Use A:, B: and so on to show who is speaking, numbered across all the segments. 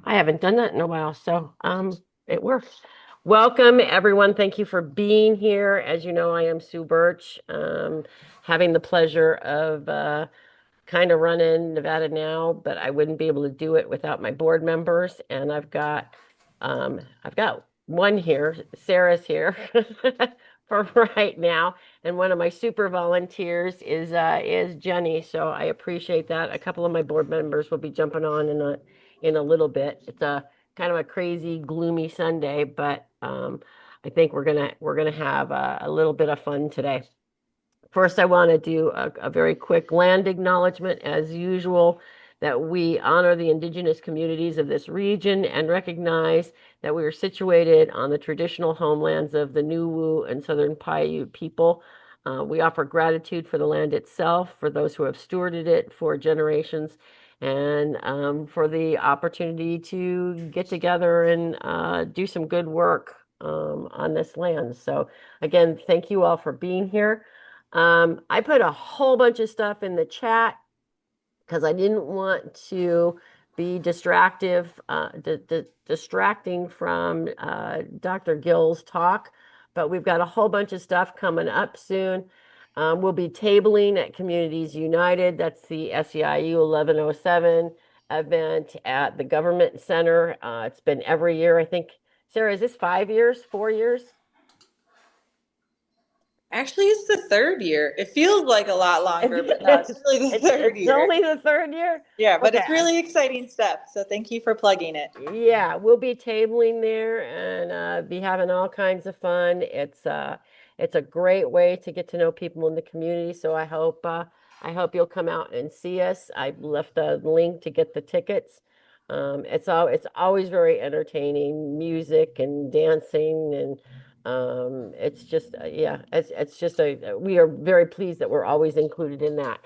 A: I haven't done that in a while, so it works. Welcome, everyone. Thank you for being here. As you know, I am Sue Birch, having the pleasure of kind of running Nevada Now, but I wouldn't be able to do it without my board members. And I've got one here. Sarah's here for right now, and one of my super volunteers is Jenny. So I appreciate that. A couple of my board members will be jumping on in a little bit. It's a kind of a crazy, gloomy Sunday, but I think we're gonna have a little bit of fun today. First, I want to do a very quick land acknowledgement, as usual, that we honor the indigenous communities of this region and recognize that we are situated on the traditional homelands of the Nuwu and Southern Paiute people. We offer gratitude for the land itself, for those who have stewarded it for generations, and for the opportunity to get together and do some good work on this land. So, again, thank you all for being here. I put a whole bunch of stuff in the chat because I didn't want to be distracting from Dr. Gill's talk, but we've got a whole bunch of stuff coming up soon. We'll be tabling at Communities United. That's the SEIU 1107 event at the Government Center. It's been every year, I think. Sarah, is this 5 years, 4 years?
B: Actually, it's the third year. It feels like a lot longer, but no, it's really the third
A: It's
B: year.
A: only the third year?
B: Yeah, but
A: Okay.
B: it's really exciting stuff. So thank you for plugging it.
A: Yeah, we'll be tabling there and be having all kinds of fun. It's a great way to get to know people in the community. So I hope you'll come out and see us. I left a link to get the tickets. It's always very entertaining, music and dancing, and it's just yeah, it's just a we are very pleased that we're always included in that.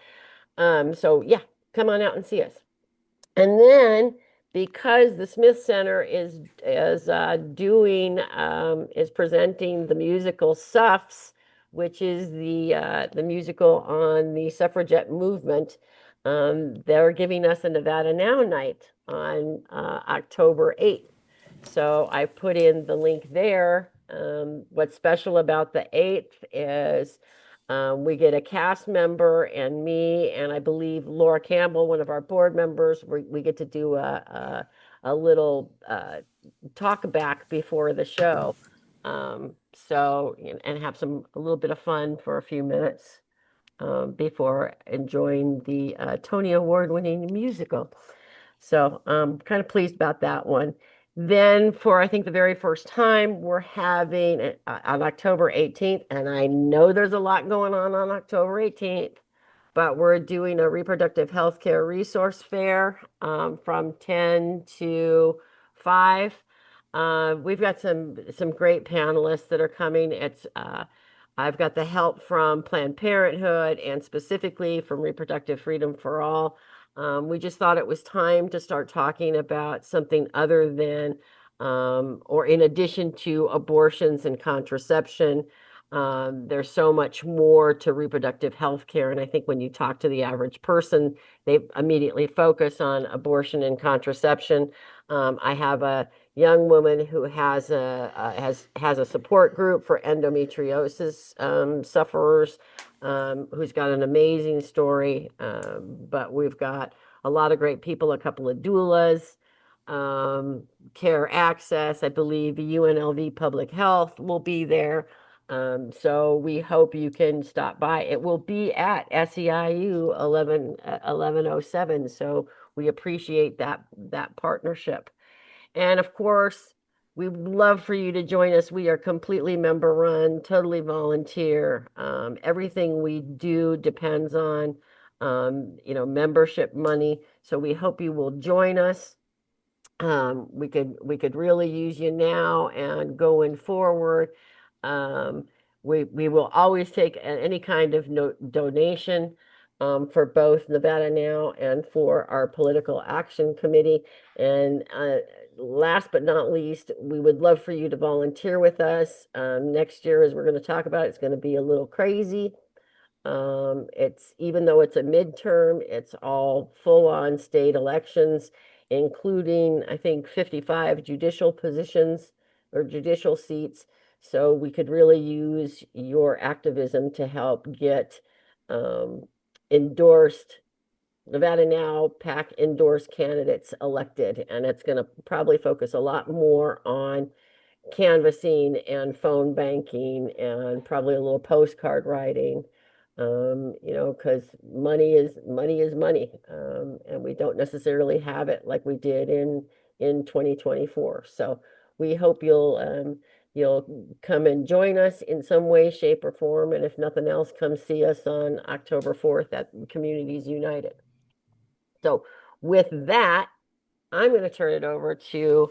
A: So yeah, come on out and see us. And then because the Smith Center is presenting the musical Suffs, which is the musical on the suffragette movement, they're giving us a Nevada Now night on October 8th. So I put in the link there. What's special about the 8th is we get a cast member and me, and I believe Laura Campbell, one of our board members. We get to do a little talk back before the show. And have a little bit of fun for a few minutes before enjoying the Tony Award winning musical. So I'm kind of pleased about that one. Then for I think the very first time, we're having on October 18th, and I know there's a lot going on October 18th, but we're doing a reproductive health care resource fair from 10 to 5. We've got some great panelists that are coming. I've got the help from Planned Parenthood and specifically from Reproductive Freedom for All. We just thought it was time to start talking about something other than, or in addition to abortions and contraception. There's so much more to reproductive health care. And I think when you talk to the average person, they immediately focus on abortion and contraception. I have a young woman who has a support group for endometriosis sufferers, who's got an amazing story. But we've got a lot of great people, a couple of doulas, care access. I believe UNLV Public Health will be there. So we hope you can stop by. It will be at SEIU 1107. So we appreciate that partnership. And of course, we would love for you to join us. We are completely member run, totally volunteer. Everything we do depends on, membership money. So we hope you will join us. We could really use you now and going forward. We will always take any kind of donation for both Nevada Now and for our Political Action Committee. And last but not least, we would love for you to volunteer with us. Next year, as we're going to talk about, it's going to be a little crazy. It's even though it's a midterm, it's all full-on state elections. including, I think, 55 judicial positions or judicial seats. So we could really use your activism to help get um, endorsed Nevada Now PAC endorsed candidates elected. And it's going to probably focus a lot more on canvassing and phone banking and probably a little postcard writing. Because money is money, and we don't necessarily have it like we did in 2024. So we hope you'll come and join us in some way, shape, or form, and if nothing else, come see us on October 4th at Communities United. So with that, I'm going to turn it over to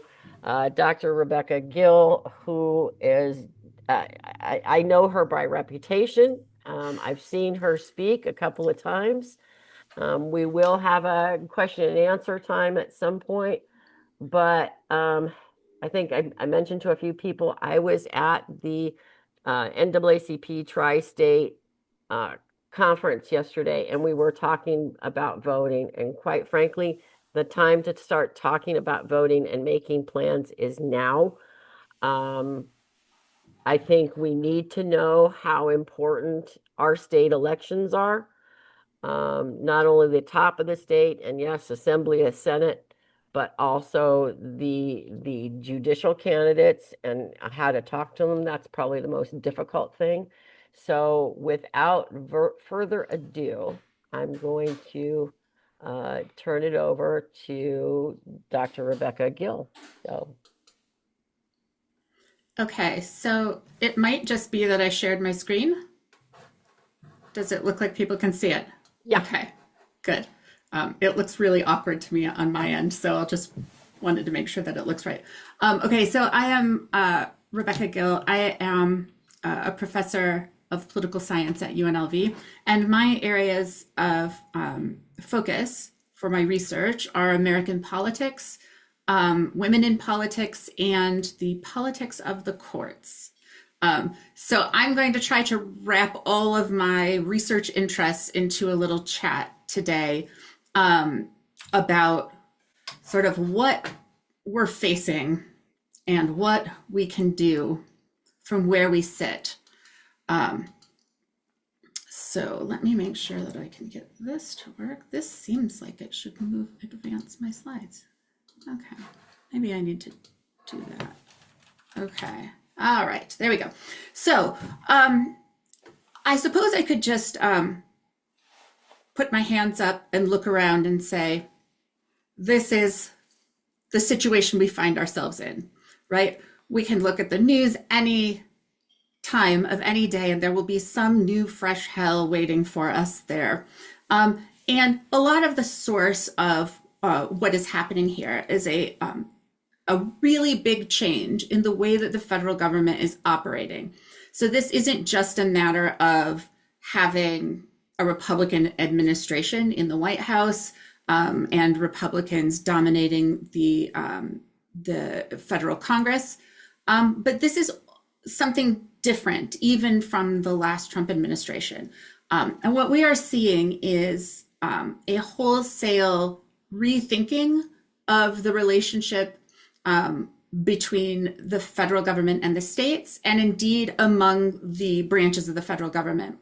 A: Dr. Rebecca Gill, who is, I know her by reputation. I've seen her speak a couple of times. We will have a question and answer time at some point, but I think I mentioned to a few people, I was at the NAACP Tri-State uh, conference yesterday, and we were talking about voting. And quite frankly, the time to start talking about voting and making plans is now. Um, I think we need to know how important our state elections are, not only the top of the state and yes, Assembly and Senate, but also the judicial candidates and how to talk to them. That's probably the most difficult thing. So without further ado, I'm going to turn it over to Dr. Rebecca Gill. So,
C: Okay, so it might just be that I shared my screen. Does it look like people can see it?
A: yeah.
C: Okay, good. It looks really awkward to me on my end, so I'll just wanted to make sure that it looks right. Okay, so I am Rebecca Gill. I am a professor of political science at UNLV, and my areas of focus for my research are American politics, women in politics, and the politics of the courts. So I'm going to try to wrap all of my research interests into a little chat today about sort of what we're facing and what we can do from where we sit. So let me make sure that I can get this to work. This seems like it should advance my slides. Okay, maybe I need to do that. Okay, all right, there we go. So I suppose I could just put my hands up and look around and say, this is the situation we find ourselves in, right? We can look at the news any time of any day and there will be some new fresh hell waiting for us there. And a lot of the source of what is happening here is a really big change in the way that the federal government is operating. So this isn't just a matter of having a Republican administration in the White House and Republicans dominating the federal Congress, but this is something different even from the last Trump administration. And what we are seeing is a wholesale rethinking of the relationship between the federal government and the states, and indeed among the branches of the federal government.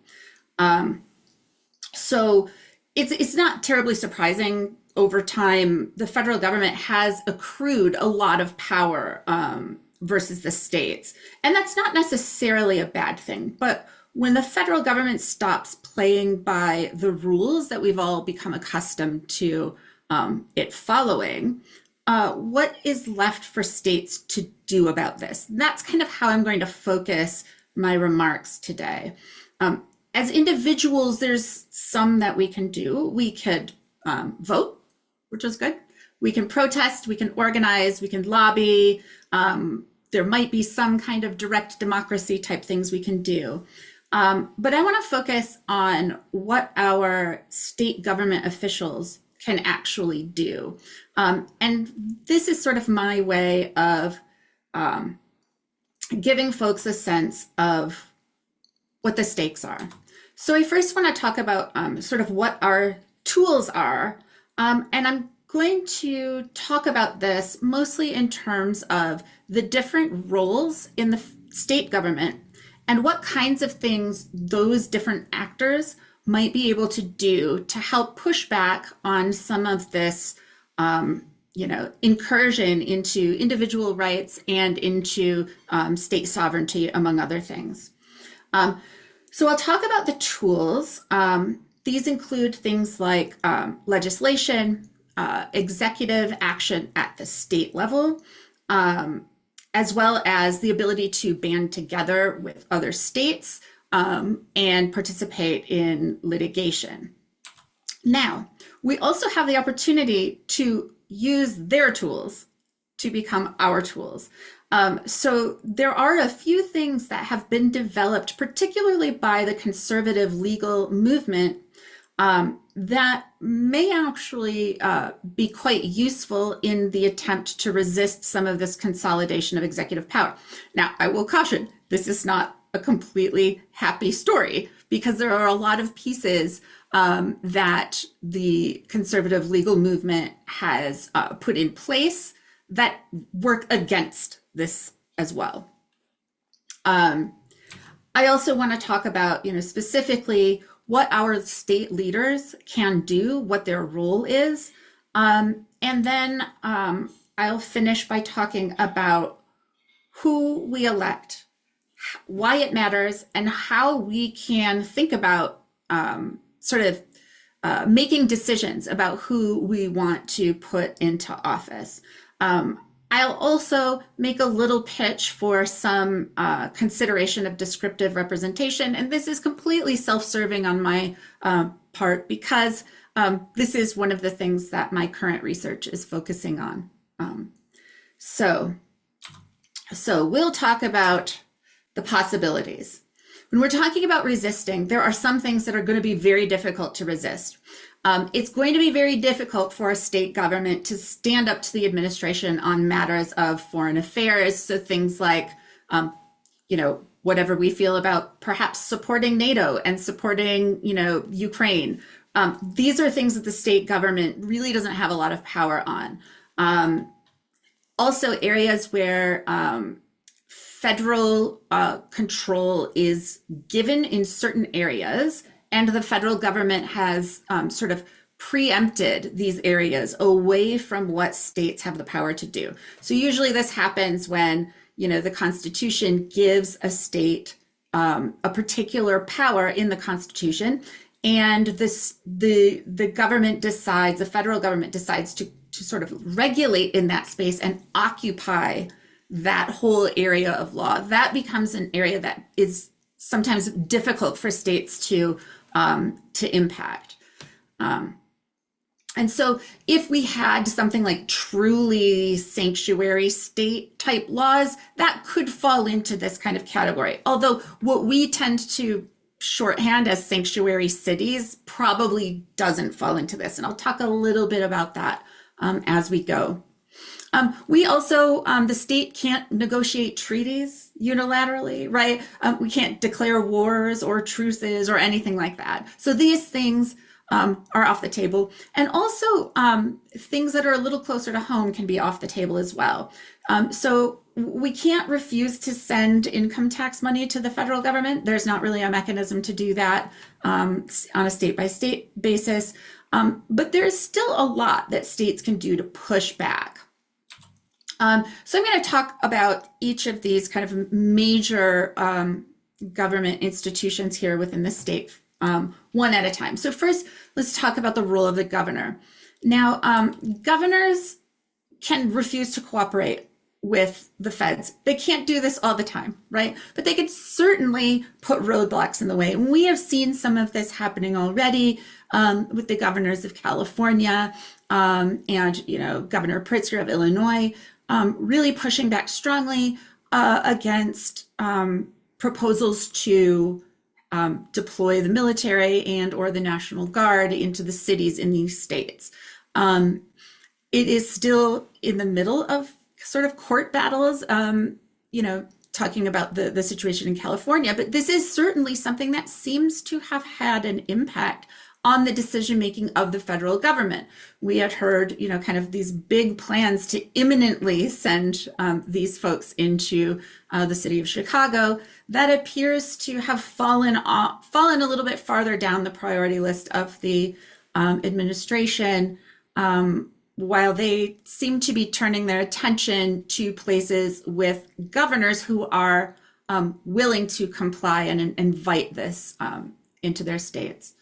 C: So it's not terribly surprising. Over time, the federal government has accrued a lot of power versus the states. And that's not necessarily a bad thing. But when the federal government stops playing by the rules that we've all become accustomed to it following, what is left for states to do about this? That's kind of how I'm going to focus my remarks today. As individuals, there's some that we can do. We could vote, which is good. We can protest, we can organize, we can lobby. There might be some kind of direct democracy type things we can do. But I want to focus on what our state government officials can actually do. And this is sort of my way of giving folks a sense of what the stakes are. So I first want to talk about sort of what our tools are. And I'm going to talk about this mostly in terms of the different roles in the state government and what kinds of things those different actors might be able to do to help push back on some of this incursion into individual rights and into state sovereignty, among other things. So I'll talk about the tools. These include things like legislation, executive action at the state level, as well as the ability to band together with other states and participate in litigation. Now, we also have the opportunity to use their tools to become our tools. So there are a few things that have been developed, particularly by the conservative legal movement, that may actually be quite useful in the attempt to resist some of this consolidation of executive power. Now, I will caution, this is not a completely happy story, because there are a lot of pieces that the conservative legal movement has put in place that work against this as well. I also want to talk about, specifically what our state leaders can do, what their role is. And then I'll finish by talking about who we elect, why it matters, and how we can think about making decisions about who we want to put into office. I'll also make a little pitch for some consideration of descriptive representation, and this is completely self-serving on my part, because this is one of the things that my current research is focusing on. So we'll talk about the possibilities. When we're talking about resisting, there are some things that are going to be very difficult to resist. It's going to be very difficult for a state government to stand up to the administration on matters of foreign affairs. So things like, whatever we feel about perhaps supporting NATO and supporting, Ukraine. These are things that the state government really doesn't have a lot of power on. Also areas where federal control is given in certain areas, and the federal government has sort of preempted these areas away from what states have the power to do. So usually this happens when, the Constitution gives a state a particular power in the Constitution, and the government decides, the federal government decides to sort of regulate in that space and occupy that whole area of law. That becomes an area that is sometimes difficult for states to impact. And so if we had something like truly sanctuary state type laws, that could fall into this kind of category. Although what we tend to shorthand as sanctuary cities probably doesn't fall into this. And I'll talk a little bit about that as we go. We also, the state can't negotiate treaties unilaterally, right? We can't declare wars or truces or anything like that. So these things are off the table. And also things that are a little closer to home can be off the table as well. So we can't refuse to send income tax money to the federal government. There's not really a mechanism to do that on a state-by-state basis. But there's still a lot that states can do to push back. So I'm going to talk about each of these kind of major government institutions here within the state, one at a time. So first, let's talk about the role of the governor. Now, governors can refuse to cooperate with the feds. They can't do this all the time, right? But they could certainly put roadblocks in the way. And we have seen some of this happening already with the governors of California and, Governor Pritzker of Illinois, really pushing back strongly against proposals to deploy the military and or the National Guard into the cities in these states. It is still in the middle of sort of court battles, talking about the situation in California, but this is certainly something that seems to have had an impact on the decision-making of the federal government. We had heard, kind of these big plans to imminently send these folks into the city of Chicago. That appears to have fallen a little bit farther down the priority list of the administration, while they seem to be turning their attention to places with governors who are willing to comply and invite this into their states.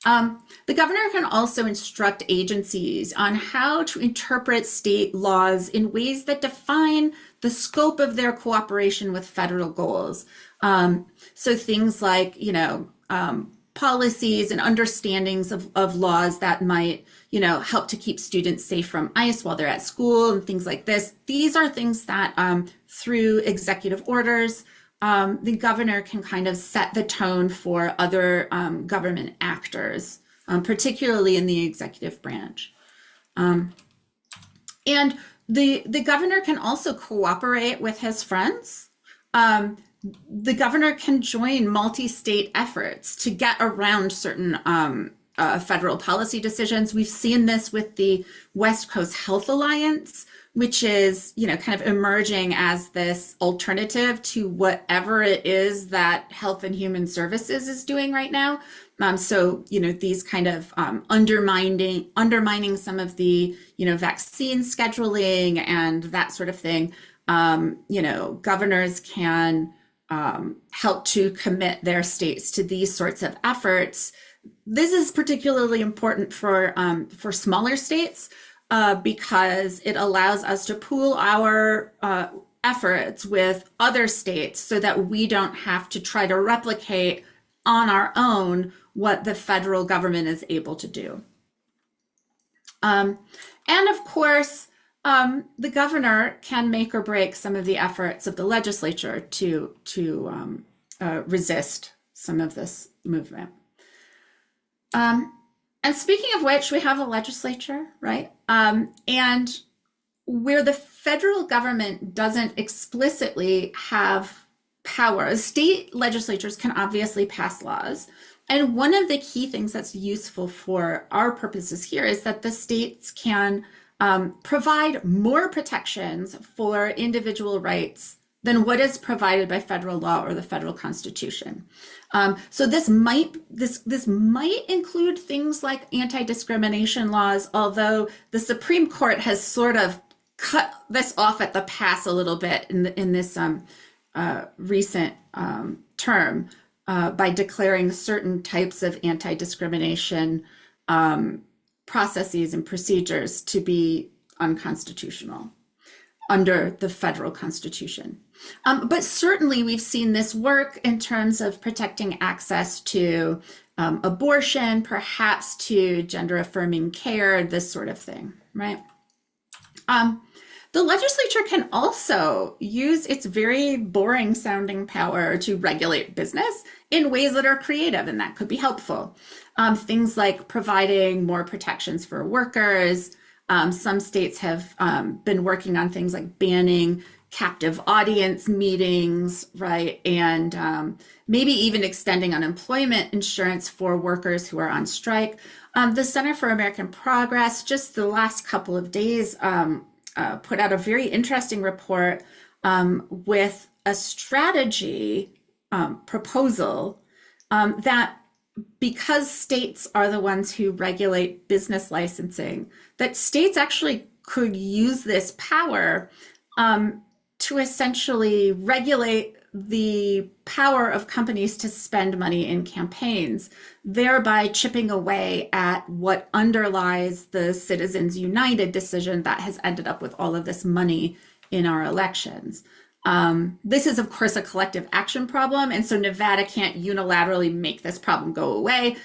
C: The governor can also instruct agencies on how to interpret state laws in ways that define the scope of their cooperation with federal goals. So things like, policies and understandings of laws that might, help to keep students safe from ICE while they're at school and things like this. These are things that through executive orders, the governor can kind of set the tone for other government actors, particularly in the executive branch. And the governor can also cooperate with his friends. The governor can join multi-state efforts to get around certain federal policy decisions. We've seen this with the West Coast Health Alliance, which is, kind of emerging as this alternative to whatever it is that Health and Human Services is doing right now. So, these kind of undermining some of the, vaccine scheduling and that sort of thing. Governors can help to commit their states to these sorts of efforts. This is particularly important for smaller states because it allows us to pool our efforts with other states so that we don't have to try to replicate on our own what the federal government is able to do. And of course, the governor can make or break some of the efforts of the legislature to resist some of this movement. And speaking of which, we have a legislature, right? And where the federal government doesn't explicitly have power, state legislatures can obviously pass laws. And one of the key things that's useful for our purposes here is that the states can provide more protections for individual rights than what is provided by federal law or the federal Constitution. So this might include things like anti-discrimination laws, although the Supreme Court has sort of cut this off at the pass a little bit in this recent term by declaring certain types of anti-discrimination processes and procedures to be unconstitutional under the federal Constitution. But certainly we've seen this work in terms of protecting access to abortion, perhaps to gender-affirming care, this sort of thing, right? The legislature can also use its very boring sounding power to regulate business in ways that are creative, and that could be helpful. Things like providing more protections for workers. Some states have been working on things like banning captive audience meetings, right? And maybe even extending unemployment insurance for workers who are on strike. The Center for American Progress, just the last couple of days, put out a very interesting report with a strategy proposal that because states are the ones who regulate business licensing, that states actually could use this power to essentially regulate the power of companies to spend money in campaigns, thereby chipping away at what underlies the Citizens United decision that has ended up with all of this money in our elections. This is, of course, a collective action problem, and so Nevada can't unilaterally make this problem go away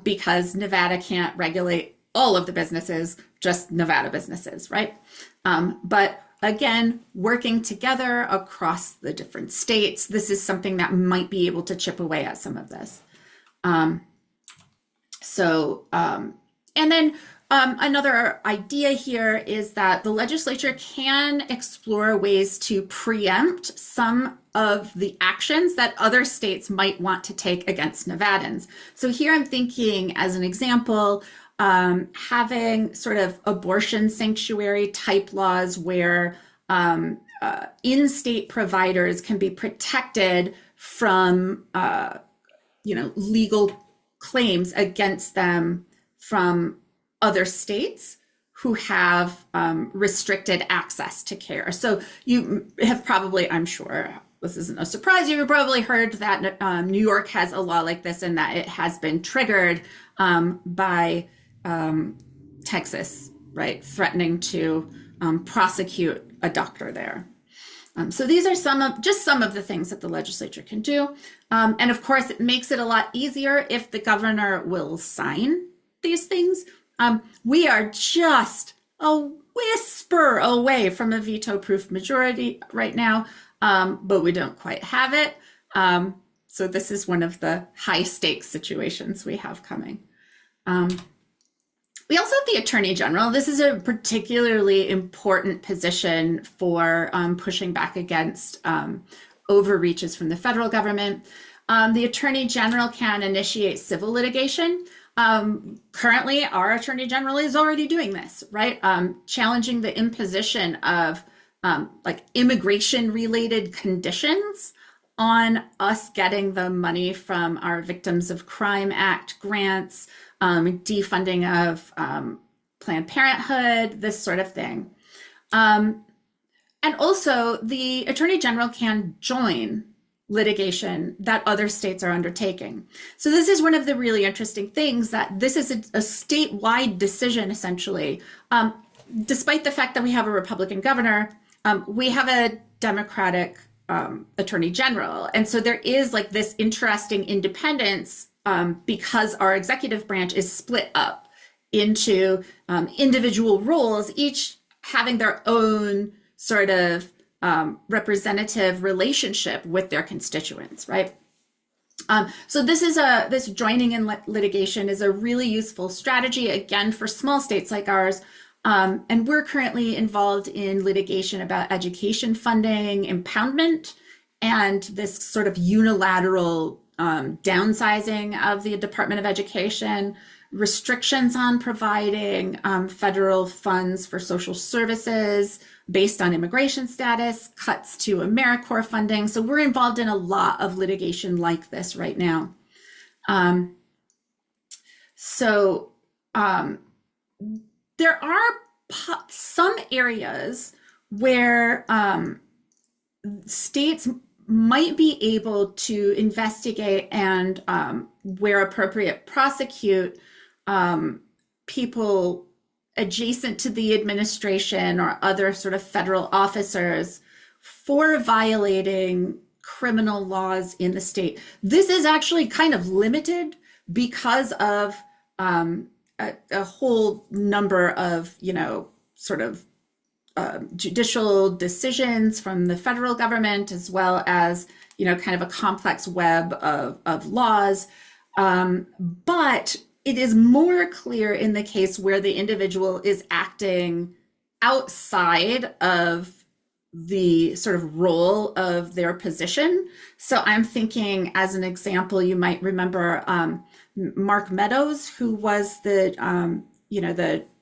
C: because Nevada can't regulate all of the businesses, just Nevada businesses, right? But again, working together across the different states, this is something that might be able to chip away at some of this. And then Another idea here is that the legislature can explore ways to preempt some of the actions that other states might want to take against Nevadans. So here I'm thinking, as an example, having sort of abortion sanctuary type laws where in-state providers can be protected from, legal claims against them from other states who have restricted access to care. So you have probably, I'm sure this isn't a surprise, you've probably heard that New York has a law like this and that it has been triggered by Texas, right, threatening to prosecute a doctor there. So these are some of the things that the legislature can do. And of course, it makes it a lot easier if the governor will sign these things. We are just a whisper away from a veto-proof majority right now, but we don't quite have it. So this is one of the high-stakes situations we have coming. We also have the Attorney General. This is a particularly important position for pushing back against overreaches from the federal government. The Attorney General can initiate civil litigation. Currently, our Attorney General is already doing this, right? Challenging the imposition of like immigration-related conditions on us getting the money from our Victims of Crime Act grants, defunding of Planned Parenthood, this sort of thing. And also, the Attorney General can join litigation that other states are undertaking. So this is one of the really interesting things, that this is a statewide decision, essentially. Despite the fact that we have a Republican governor, we have a Democratic Attorney General. And so there is like this interesting independence because our executive branch is split up into individual roles, each having their own sort of representative relationship with their constituents, right? So this joining in litigation is a really useful strategy, again, for small states like ours. And we're currently involved in litigation about education funding, impoundment, and this sort of unilateral downsizing of the Department of Education, restrictions on providing federal funds for social services based on immigration status, cuts to AmeriCorps funding. So we're involved in a lot of litigation like this right now. There are some areas where states might be able to investigate and, where appropriate, prosecute people adjacent to the administration or other sort of federal officers for violating criminal laws in the state. This is actually kind of limited because of a whole number of, sort of judicial decisions from the federal government, as well as, kind of a complex web of laws. But it is more clear in the case where the individual is acting outside of the sort of role of their position. So I'm thinking, as an example, you might remember Mark Meadows, who was the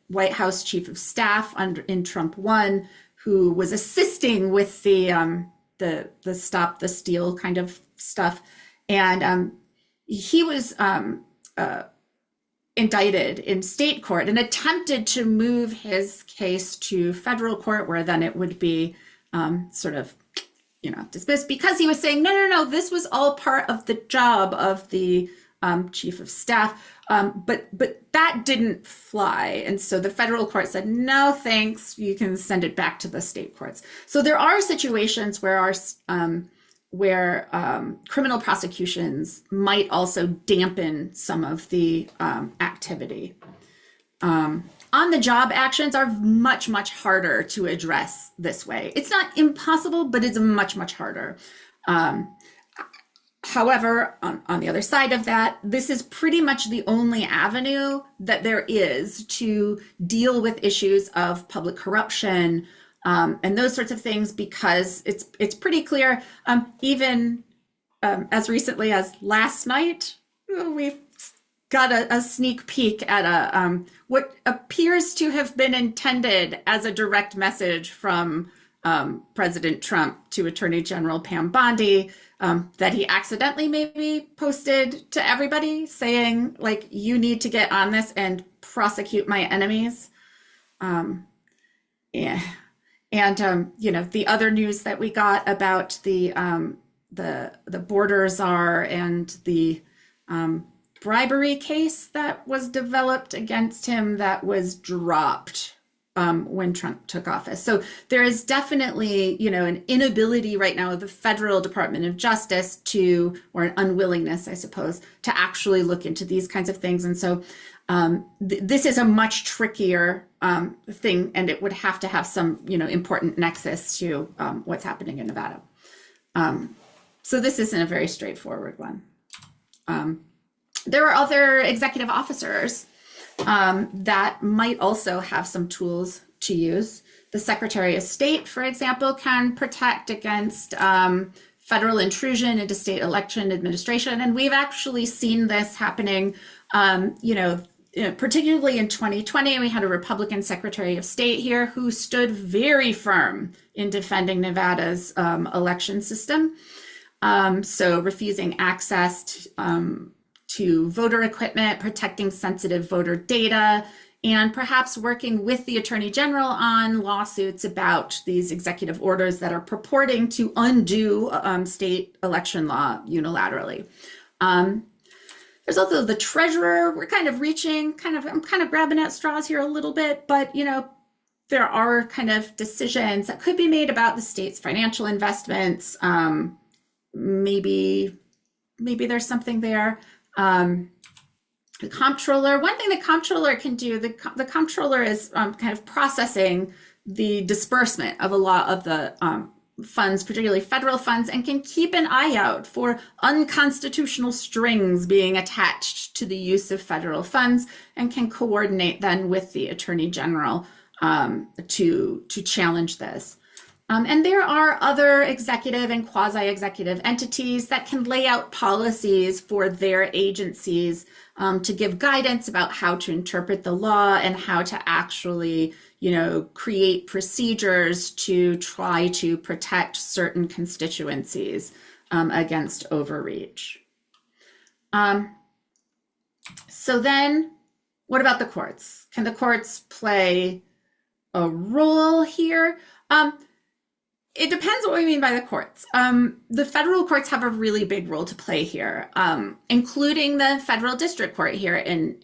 C: White House Chief of Staff in Trump 1, who was assisting with the Stop the Steal kind of stuff. And he was indicted in state court and attempted to move his case to federal court, where then it would be sort of, dismissed, because he was saying, no, this was all part of the job of the chief of staff. But that didn't fly. And so the federal court said, no, thanks, you can send it back to the state courts. So there are situations where criminal prosecutions might also dampen some of the activity. On-the-job actions are much, much harder to address this way. It's not impossible, but it's much, much harder. However, on the other side of that, this is pretty much the only avenue that there is to deal with issues of public corruption and those sorts of things, because it's pretty clear, even as recently as last night, we've got a sneak peek at what appears to have been intended as a direct message from President Trump to Attorney General Pam Bondi, that he accidentally maybe posted to everybody saying, like, you need to get on this and prosecute my enemies. Yeah. And the other news that we got about the border czar and the bribery case that was developed against him that was dropped when Trump took office. So there is definitely, an inability right now of the federal Department of Justice or an unwillingness, I suppose, to actually look into these kinds of things. And so this is a much trickier thing, and it would have to have some, important nexus to what's happening in Nevada. So this isn't a very straightforward one. There are other executive officers that might also have some tools to use. The Secretary of State, for example, can protect against federal intrusion into state election administration. And we've actually seen this happening, particularly in 2020. We had a Republican Secretary of State here who stood very firm in defending Nevada's election system. So refusing access to voter equipment, protecting sensitive voter data, and perhaps working with the Attorney General on lawsuits about these executive orders that are purporting to undo state election law unilaterally. There's also the Treasurer. We're kind of I'm kind of grabbing at straws here a little bit, but there are kind of decisions that could be made about the state's financial investments. Maybe there's something there. The comptroller, one thing the comptroller can do, the comptroller is kind of processing the disbursement of a lot of the funds, particularly federal funds, and can keep an eye out for unconstitutional strings being attached to the use of federal funds, and can coordinate then with the Attorney General to challenge this. And there are other executive and quasi-executive entities that can lay out policies for their agencies to give guidance about how to interpret the law and how to actually, create procedures to try to protect certain constituencies against overreach. So then, what about the courts? Can the courts play a role here? It depends what we mean by the courts. The federal courts have a really big role to play here, including the federal district court here in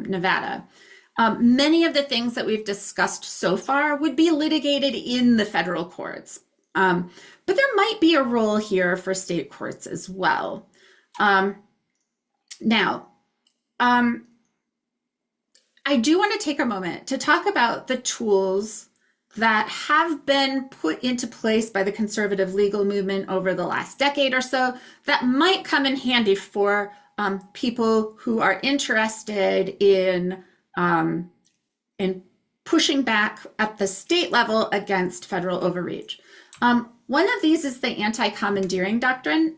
C: Nevada. Many of the things that we've discussed so far would be litigated in the federal courts, but there might be a role here for state courts as well. Now, I do want to take a moment to talk about the tools that have been put into place by the conservative legal movement over the last decade or so that might come in handy for people who are interested in pushing back at the state level against federal overreach. One of these is the anti-commandeering doctrine.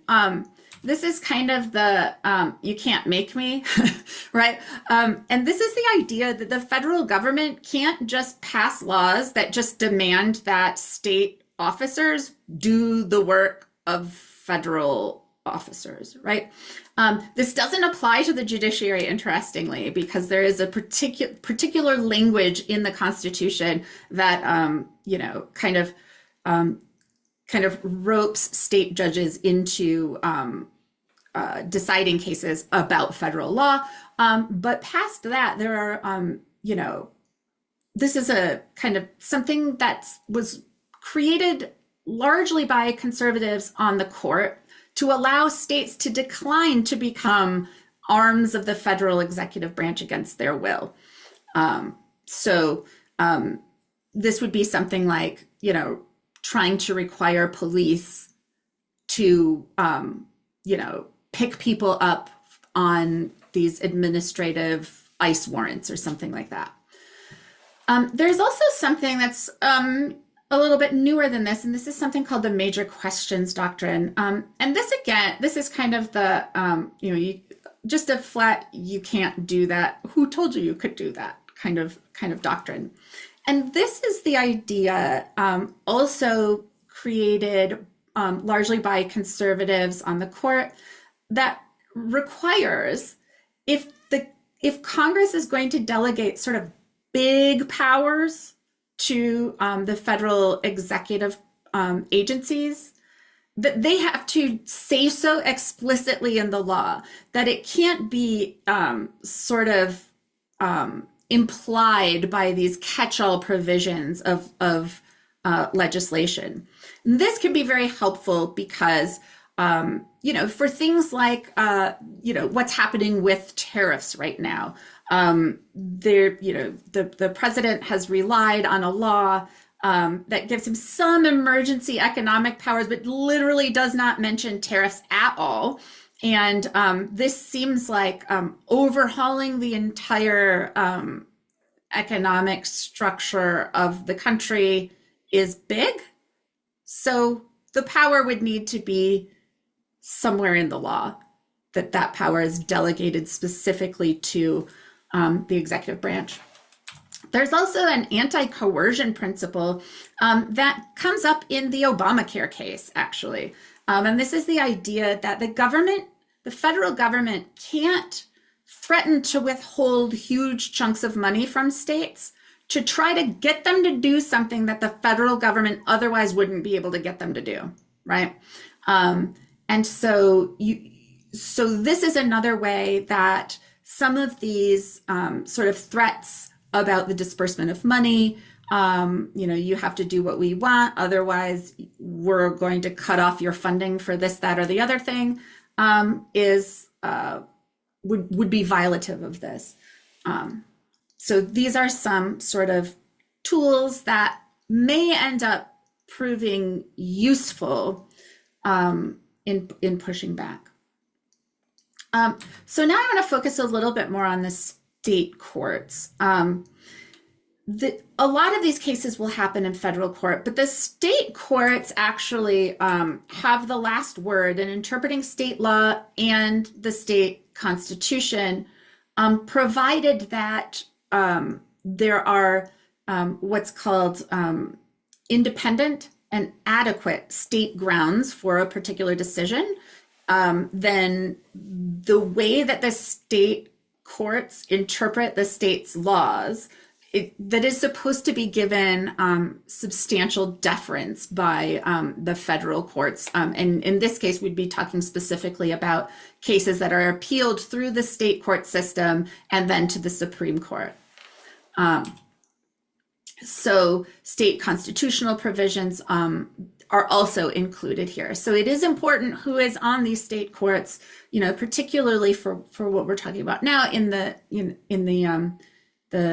C: This is kind of the you can't make me, right? And this is the idea that the federal government can't just pass laws that just demand that state officers do the work of federal officers, right? This doesn't apply to the judiciary, interestingly, because there is a particular language in the Constitution that kind of ropes state judges into deciding cases about federal law. But past that, there are, this is a kind of something that was created largely by conservatives on the court to allow states to decline to become arms of the federal executive branch against their will. So this would be something like, trying to require police to, pick people up on these administrative ICE warrants or something like that. There's also something that's a little bit newer than this, and this is something called the major questions doctrine. And this is kind of the, just a flat, you can't do that. Who told you could do that kind of doctrine? And this is the idea also created largely by conservatives on the court that requires if Congress is going to delegate sort of big powers to the federal executive agencies, that they have to say so explicitly in the law that it can't be sort of implied by these catch-all provisions of legislation. And this can be very helpful because for things like what's happening with tariffs right now. The president has relied on a law that gives him some emergency economic powers, but literally does not mention tariffs at all. And this seems like overhauling the entire economic structure of the country is big. So the power would need to be somewhere in the law that power is delegated specifically to the executive branch. There's also an anti-coercion principle that comes up in the Obamacare case, actually. And this is the idea that the federal government can't threaten to withhold huge chunks of money from states to try to get them to do something that the federal government otherwise wouldn't be able to get them to do, right? And so this is another way that some of these sort of threats about the disbursement of money, you have to do what we want, otherwise we're going to cut off your funding for this, that, or the other thing, would be violative of this. So these are some sort of tools that may end up proving useful in pushing back. So now I want to focus a little bit more on the state courts. A lot of these cases will happen in federal court, but the state courts actually have the last word in interpreting state law and the state constitution, provided that there are what's called independent and adequate state grounds for a particular decision. Then the way that the state courts interpret the state's laws, that is supposed to be given substantial deference by the federal courts. And in this case, we'd be talking specifically about cases that are appealed through the state court system and then to the Supreme Court. So state constitutional provisions are also included here. So it is important who is on these state courts, particularly for what we're talking about now in the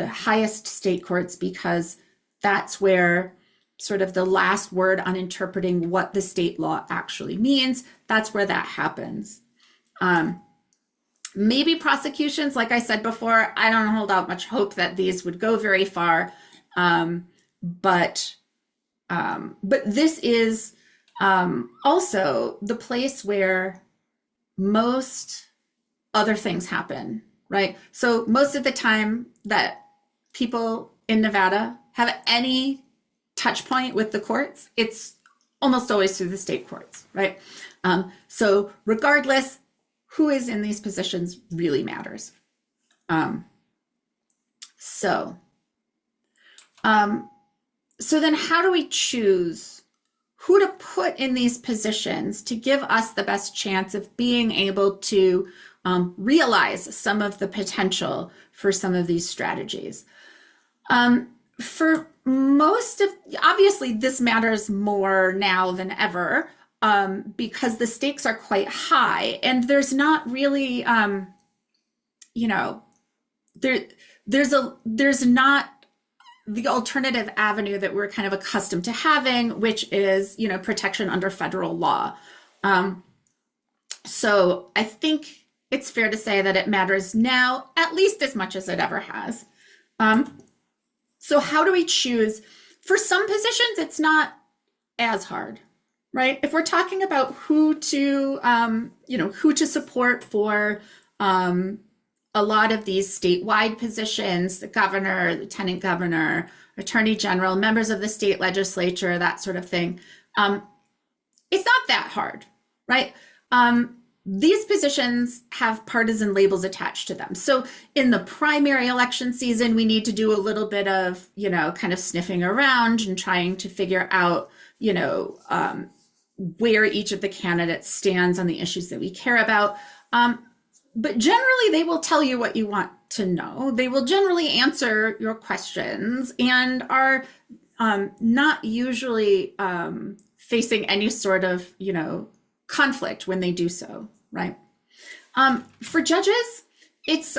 C: highest state courts, because that's where sort of the last word on interpreting what the state law actually means, that's where that happens. Maybe prosecutions, like I said before, I don't hold out much hope that these would go very far. But this is also the place where most other things happen, right? So most of the time that people in Nevada have any touch point with the courts, it's almost always through the state courts, right? So regardless, who is in these positions really matters. So then how do we choose who to put in these positions to give us the best chance of being able to realize some of the potential for some of these strategies? For most of, obviously this matters more now than ever because the stakes are quite high and there's not really, there's not the alternative avenue that we're kind of accustomed to having, which is, protection under federal law. So I think it's fair to say that it matters now at least as much as it ever has. So how do we choose? For some positions, it's not as hard, right? If we're talking about who to, who to support for a lot of these statewide positions, the governor, lieutenant governor, attorney general, members of the state legislature, that sort of thing, it's not that hard, right? These positions have partisan labels attached to them. So in the primary election season, we need to do a little bit of, kind of sniffing around and trying to figure out, where each of the candidates stands on the issues that we care about. But generally, they will tell you what you want to know. They will generally answer your questions and are not usually facing any sort of, conflict when they do so, right? For judges, it's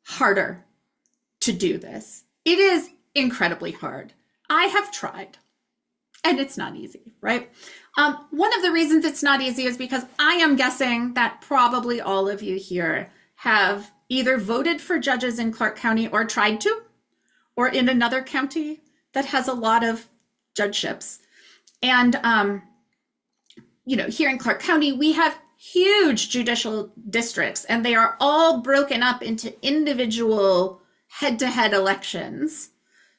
C: harder to do this. It is incredibly hard. I have tried, and it's not easy, right? One of the reasons it's not easy is because I am guessing that probably all of you here have either voted for judges in Clark County or tried to, or in another county that has a lot of judgeships. And here in Clark County, we have huge judicial districts, and they are all broken up into individual head-to-head elections.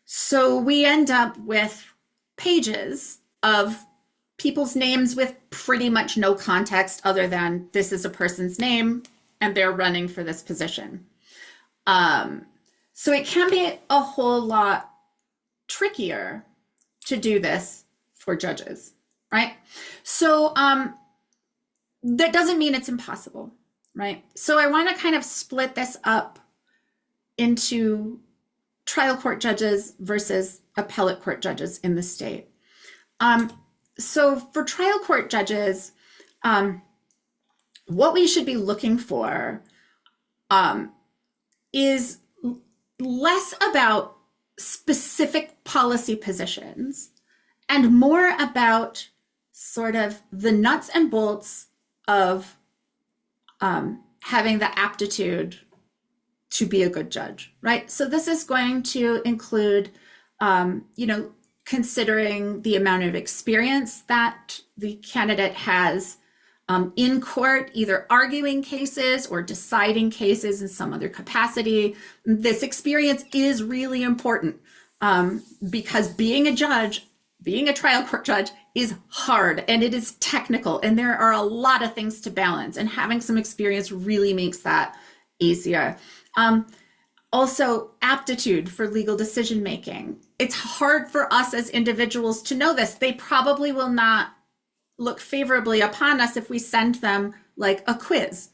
C: So we end up with pages of people's names with pretty much no context other than this is a person's name and they're running for this position. So it can be a whole lot trickier to do this for judges. Right? So that doesn't mean it's impossible, right? So I want to kind of split this up into trial court judges versus appellate court judges in the state. So for trial court judges, what we should be looking for is less about specific policy positions and more about sort of the nuts and bolts of having the aptitude to be a good judge, right? So this is going to include, considering the amount of experience that the candidate has in court, either arguing cases or deciding cases in some other capacity. This experience is really important because being a trial court judge is hard and it is technical and there are a lot of things to balance, and having some experience really makes that easier. Also, aptitude for legal decision making. It's hard for us as individuals to know this. They probably will not look favorably upon us if we send them like a quiz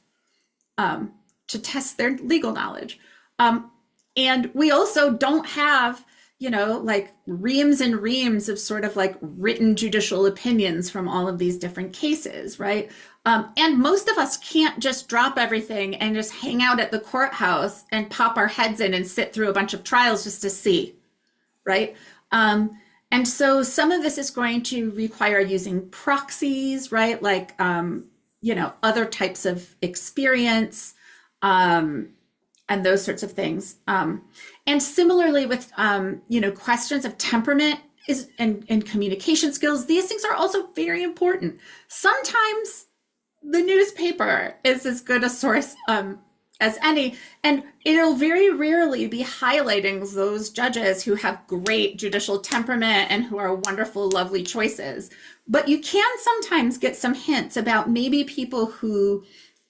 C: to test their legal knowledge. And we also don't have like reams and reams of sort of like written judicial opinions from all of these different cases, right? And most of us can't just drop everything and just hang out at the courthouse and pop our heads in and sit through a bunch of trials just to see, right? And so some of this is going to require using proxies, right? Like, other types of experience, and those sorts of things. And similarly with, questions of temperament and communication skills, these things are also very important. Sometimes the newspaper is as good a source as any, and it'll very rarely be highlighting those judges who have great judicial temperament and who are wonderful, lovely choices. But you can sometimes get some hints about maybe people who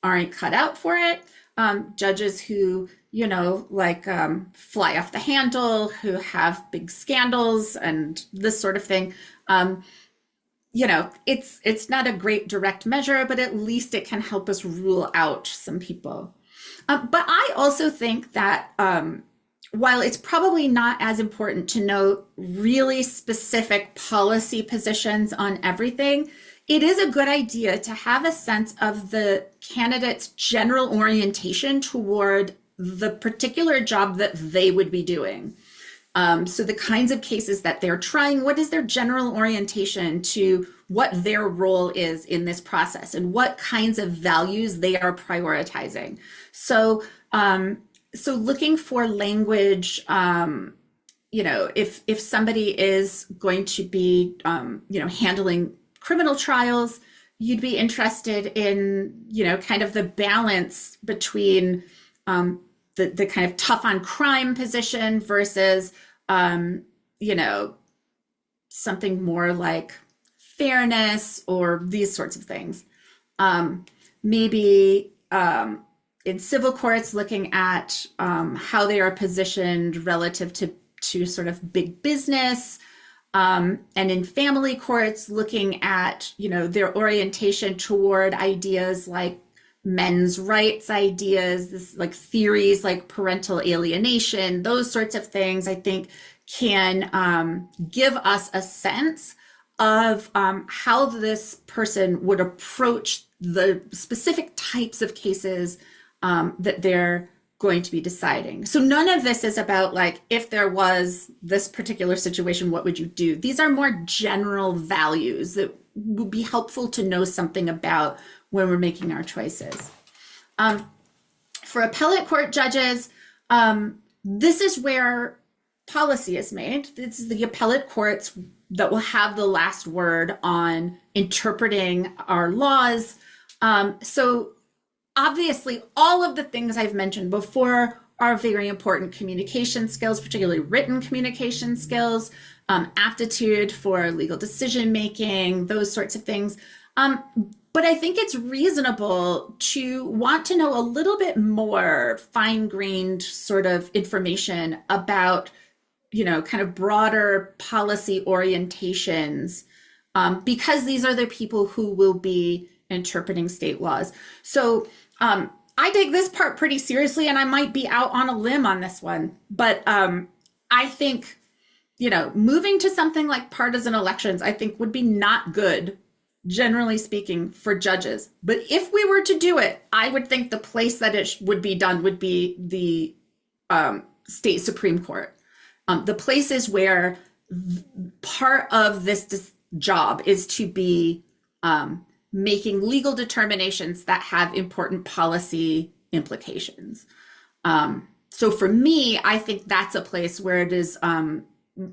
C: aren't cut out for it, judges who, fly off the handle, who have big scandals and this sort of thing. It's not a great direct measure, but at least it can help us rule out some people. But I also think that while it's probably not as important to know really specific policy positions on everything, it is a good idea to have a sense of the candidate's general orientation toward the particular job that they would be doing. So the kinds of cases that they're trying, what is their general orientation to what their role is in this process and what kinds of values they are prioritizing. So, so looking for language, if somebody is going to be, handling criminal trials, you'd be interested in, kind of the balance between the kind of tough on crime position versus, something more like fairness or these sorts of things. Maybe in civil courts, looking at how they are positioned relative to sort of big business. And in family courts, looking at, their orientation toward ideas like men's rights ideas, this like theories like parental alienation, those sorts of things, I think can give us a sense of how this person would approach the specific types of cases that they're going to be deciding. So none of this is about like, if there was this particular situation, what would you do? These are more general values that would be helpful to know something about when we're making our choices. For appellate court judges, this is where policy is made. This is the appellate courts that will have the last word on interpreting our laws. So obviously, all of the things I've mentioned before are very important communication skills, particularly written communication skills, aptitude for legal decision making, those sorts of things. But I think it's reasonable to want to know a little bit more fine-grained sort of information about, kind of broader policy orientations, because these are the people who will be interpreting state laws. So I take this part pretty seriously, and I might be out on a limb on this one, but I think, moving to something like partisan elections, I think would be not good, generally speaking, for judges. But if we were to do it, I would think the place that it would be done would be the state Supreme Court. The places where part of this job is to be making legal determinations that have important policy implications. So for me, I think that's a place where it is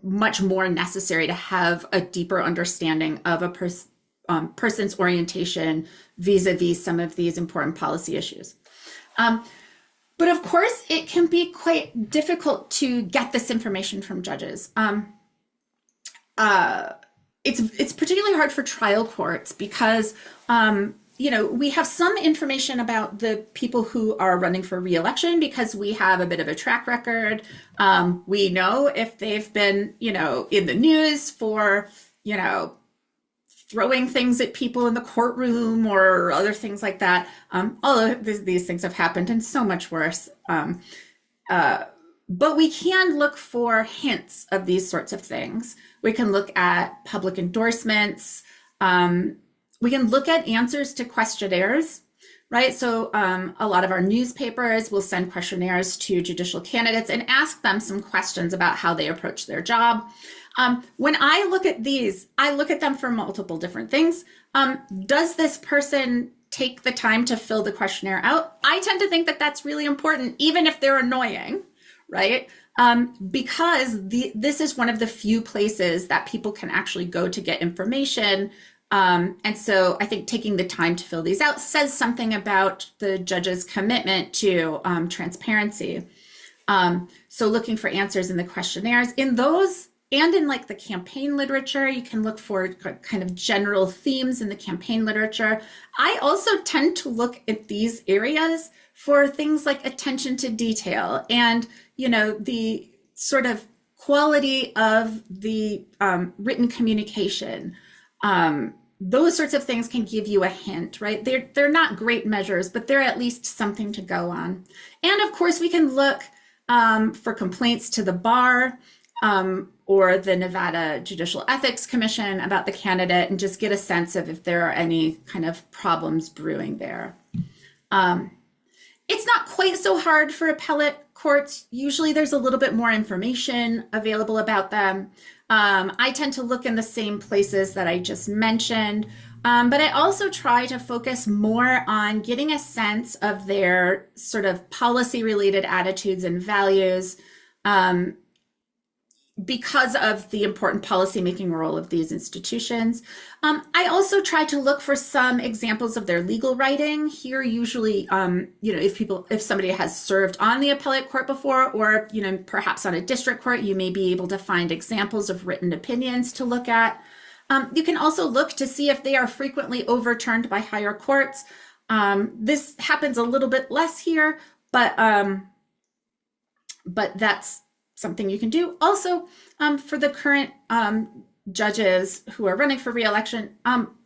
C: much more necessary to have a deeper understanding of a person's orientation vis-a-vis some of these important policy issues. But of course, it can be quite difficult to get this information from judges. It's particularly hard for trial courts because, we have some information about the people who are running for re-election because we have a bit of a track record. We know if they've been, in the news for, throwing things at people in the courtroom or other things like that. All of these things have happened and so much worse. But we can look for hints of these sorts of things. We can look at public endorsements. We can look at answers to questionnaires, right? So a lot of our newspapers will send questionnaires to judicial candidates and ask them some questions about how they approach their job. When I look at these, I look at them for multiple different things. Does this person take the time to fill the questionnaire out? I tend to think that that's really important, even if they're annoying, right? Because this is one of the few places that people can actually go to get information. And so I think taking the time to fill these out says something about the judge's commitment to transparency. So looking for answers in the questionnaires, in those and in like the campaign literature, you can look for kind of general themes in the campaign literature. I also tend to look at these areas for things like attention to detail and, the sort of quality of the written communication. Those sorts of things can give you a hint, right? They're not great measures, but they're at least something to go on. And of course, we can look for complaints to the bar or the Nevada Judicial Ethics Commission about the candidate and just get a sense of if there are any kind of problems brewing there. It's not quite so hard for appellate courts. Usually there's a little bit more information available about them. I tend to look in the same places that I just mentioned, but I also try to focus more on getting a sense of their sort of policy-related attitudes and values, because of the important policymaking role of these institutions. I also try to look for some examples of their legal writing. Here, usually, if somebody has served on the appellate court before, or perhaps on a district court, you may be able to find examples of written opinions to look at. You can also look to see if they are frequently overturned by higher courts. This happens a little bit less here, but that's something you can do. Also, for the current judges who are running for re-election,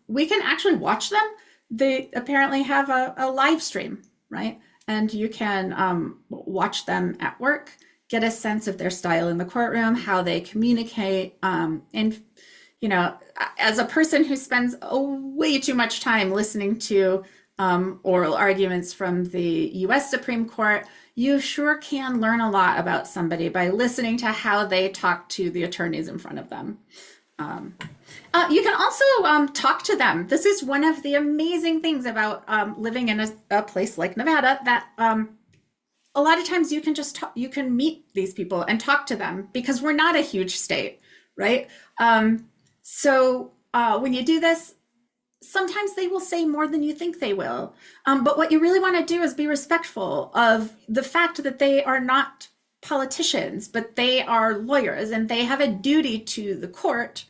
C: we can actually watch them. They apparently have a live stream, right? And you can watch them at work, get a sense of their style in the courtroom, how they communicate. And, as a person who spends way too much time listening to oral arguments from the US Supreme Court, you sure can learn a lot about somebody by listening to how they talk to the attorneys in front of them. You can also talk to them. This is one of the amazing things about living in a place like Nevada, that a lot of times you can meet these people and talk to them, because we're not a huge state, right? So when you do this, sometimes they will say more than you think they will. But what you really want to do is be respectful of the fact that they are not politicians, but they are lawyers and they have a duty to the court.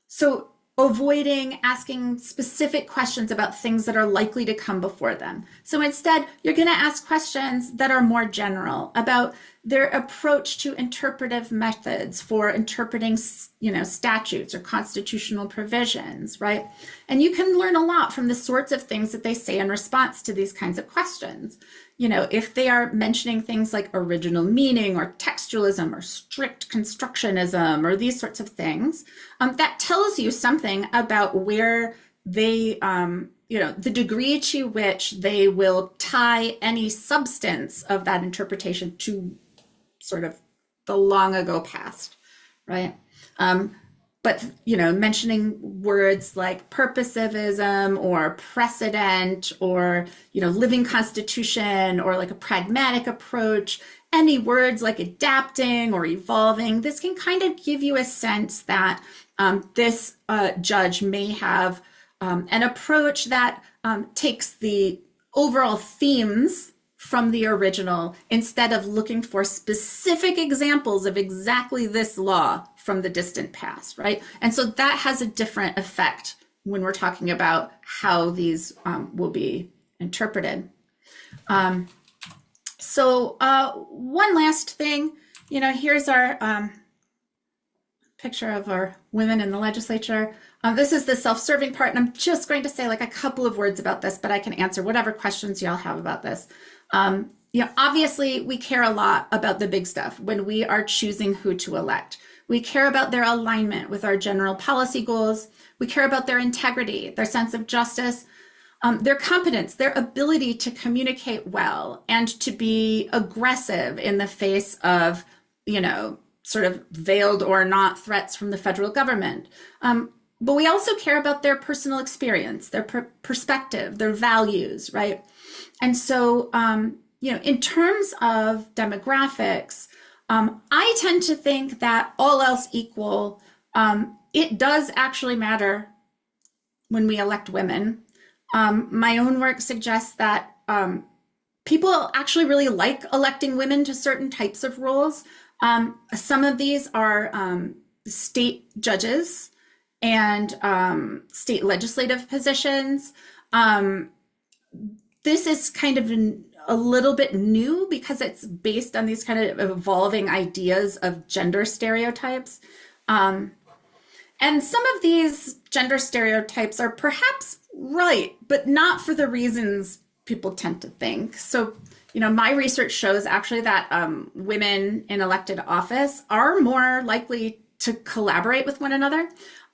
C: So avoiding asking specific questions about things that are likely to come before them. So instead, you're going to ask questions that are more general about their approach to interpretive methods for interpreting, statutes or constitutional provisions, right? And you can learn a lot from the sorts of things that they say in response to these kinds of questions. If they are mentioning things like original meaning or textualism or strict constructionism or these sorts of things, that tells you something about where they, the degree to which they will tie any substance of that interpretation to sort of the long ago past, right? But, mentioning words like purposivism or precedent or, living constitution or like a pragmatic approach, any words like adapting or evolving, this can kind of give you a sense that this judge may have an approach that takes the overall themes from the original, instead of looking for specific examples of exactly this law from the distant past, right? And so that has a different effect when we're talking about how these will be interpreted. So one last thing, here's our picture of our women in the legislature. This is the self-serving part, and I'm just going to say like a couple of words about this, but I can answer whatever questions y'all have about this. Obviously we care a lot about the big stuff when we are choosing who to elect. We care about their alignment with our general policy goals. We care about their integrity, their sense of justice, their competence, their ability to communicate well and to be aggressive in the face of, sort of veiled or not threats from the federal government. But we also care about their personal experience, their perspective, their values, right? And so, in terms of demographics, I tend to think that all else equal, it does actually matter when we elect women. My own work suggests that people actually really like electing women to certain types of roles. Some of these are state judges and state legislative positions. This is kind of a little bit new because it's based on these kind of evolving ideas of gender stereotypes. And some of these gender stereotypes are perhaps right, but not for the reasons people tend to think. So, my research shows actually that women in elected office are more likely to collaborate with one another,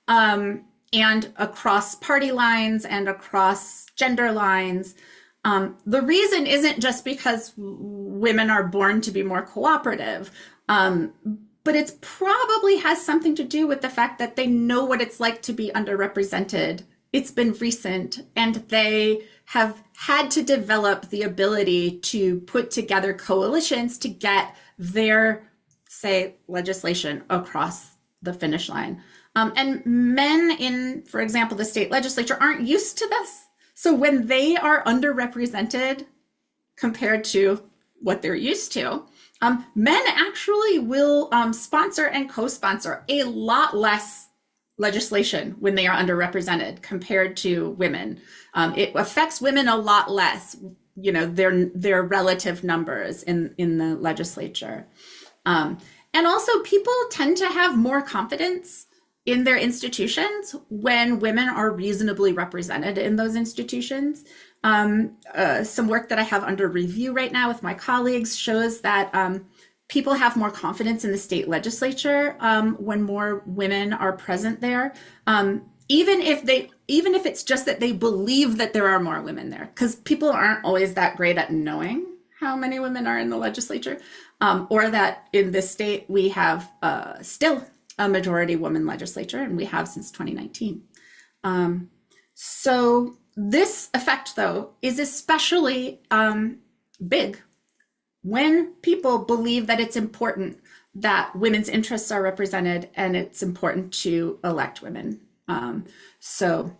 C: and across party lines and across gender lines. The reason isn't just because women are born to be more cooperative, but but it probably has something to do with the fact that they know what it's like to be underrepresented. It's been recent, and they have had to develop the ability to put together coalitions to get their, say, legislation across the finish line. And men in, for example, the state legislature aren't used to this. So when they are underrepresented compared to what they're used to, men actually will sponsor and co-sponsor a lot less legislation when they are underrepresented compared to women. It affects women a lot less, you know, their relative numbers in the legislature. And also, people tend to have more confidence in their institutions when women are reasonably represented in those institutions. Some work that I have under review right now with my colleagues shows that people have more confidence in the state legislature when more women are present there, even if it's just that they believe that there are more women there, because people aren't always that great at knowing how many women are in the legislature, or that in this state we have still a majority woman legislature, and we have since 2019. So this effect, though, is especially big when people believe that it's important that women's interests are represented and it's important to elect women. So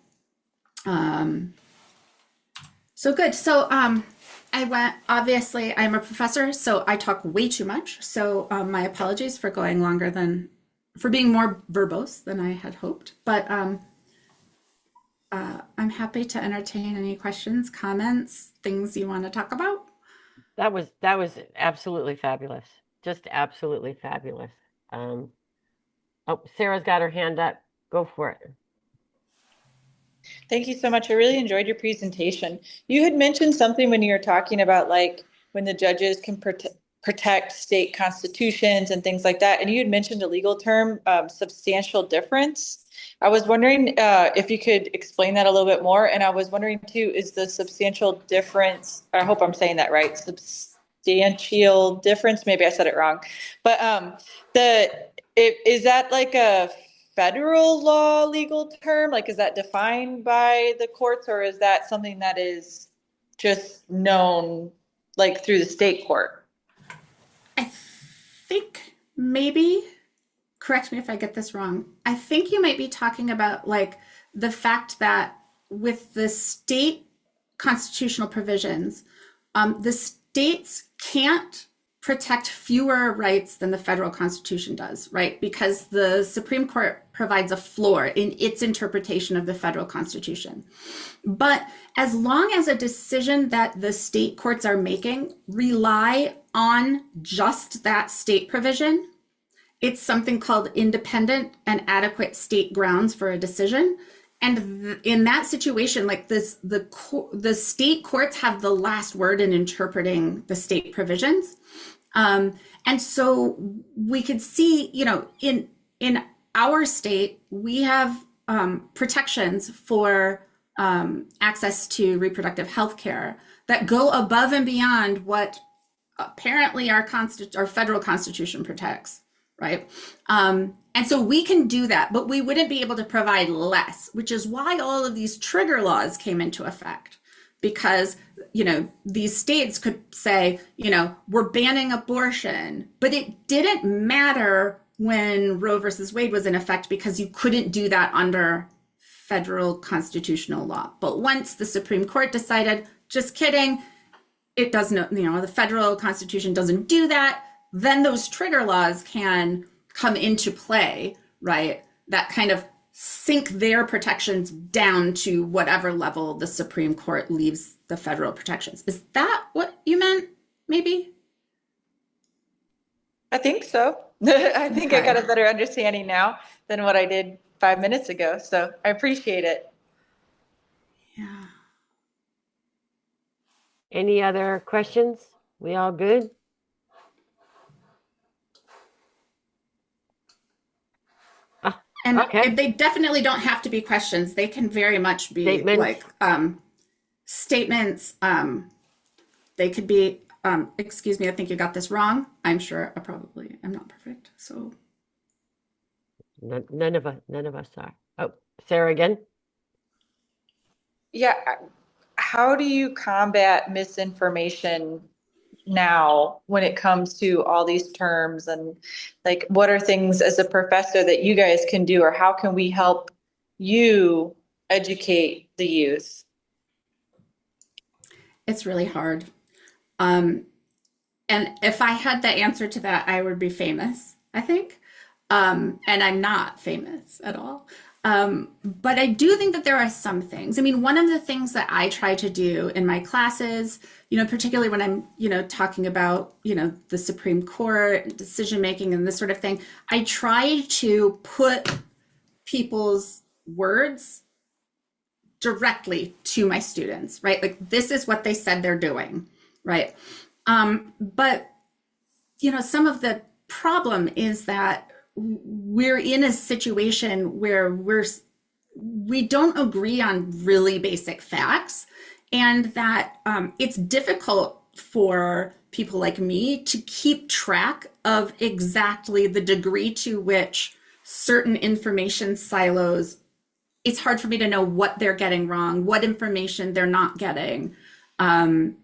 C: good. So obviously I'm a professor, so I talk way too much. So my apologies for going longer for being more verbose than I had hoped, but I'm happy to entertain any questions, comments, things you want to talk about.
A: That was absolutely fabulous. Just absolutely fabulous. Oh, Sarah's got her hand up. Go for it.
B: Thank you so much. I really enjoyed your presentation. You had mentioned something when you were talking about like when the judges can protect state constitutions and things like that. And you had mentioned a legal term, substantial difference. I was wondering if you could explain that a little bit more. And I was wondering too, is the substantial difference, I hope I'm saying that right, substantial difference, maybe I said it wrong, but is that like a federal law legal term? Like, is that defined by the courts, or is that something that is just known like through the state court?
C: I think maybe, correct me if I get this wrong, I think you might be talking about like the fact that with the state constitutional provisions, the states can't protect fewer rights than the federal constitution does, right? Because the Supreme Court provides a floor in its interpretation of the federal constitution. But as long as a decision that the state courts are making rely on just that state provision, it's something called independent and adequate state grounds for a decision. And in that situation, like this, the state courts have the last word in interpreting the state provisions. And so we could see, you know, in our state, we have protections for access to reproductive health care that go above and beyond what apparently our federal constitution protects, right? And so we can do that, but we wouldn't be able to provide less, which is why all of these trigger laws came into effect. Because, you know, these states could say, you know, we're banning abortion, but it didn't matter when Roe versus Wade was in effect because you couldn't do that under federal constitutional law. But once the Supreme Court decided, just kidding, it doesn't, you know, the federal constitution doesn't do that, then those trigger laws can come into play, right? That kind of sink their protections down to whatever level the Supreme Court leaves the federal protections. Is that what you meant, maybe?
B: I think so. I think I got a better understanding now than what I did 5 minutes ago. So I appreciate it.
C: Yeah.
A: Any other questions? We all good?
C: And
A: okay.
C: They definitely don't have to be questions. They can very much be statements. Like statements. They could be Excuse me, I think you got this wrong. I'm sure I probably am not perfect. So
A: None of us are. Oh, Sarah again?
B: Yeah, how do you combat misinformation now when it comes to all these terms, and like what are things as a professor that you guys can do, or how can we help you educate the youth?
C: it's really hard. Um, and if I had the answer to that, I would be famous, I think. And I'm not famous at all. But I do think that there are some things. I mean, one of the things that I try to do in my classes, particularly when I'm, talking about, the Supreme Court decision making and this sort of thing, I try to put people's words directly to my students, right? Like, this is what they said they're doing, right? But some of the problem is that we're in a situation where we don't agree on really basic facts, and that it's difficult for people like me to keep track of exactly the degree to which certain information silos, it's hard for me to know what they're getting wrong, what information they're not getting. And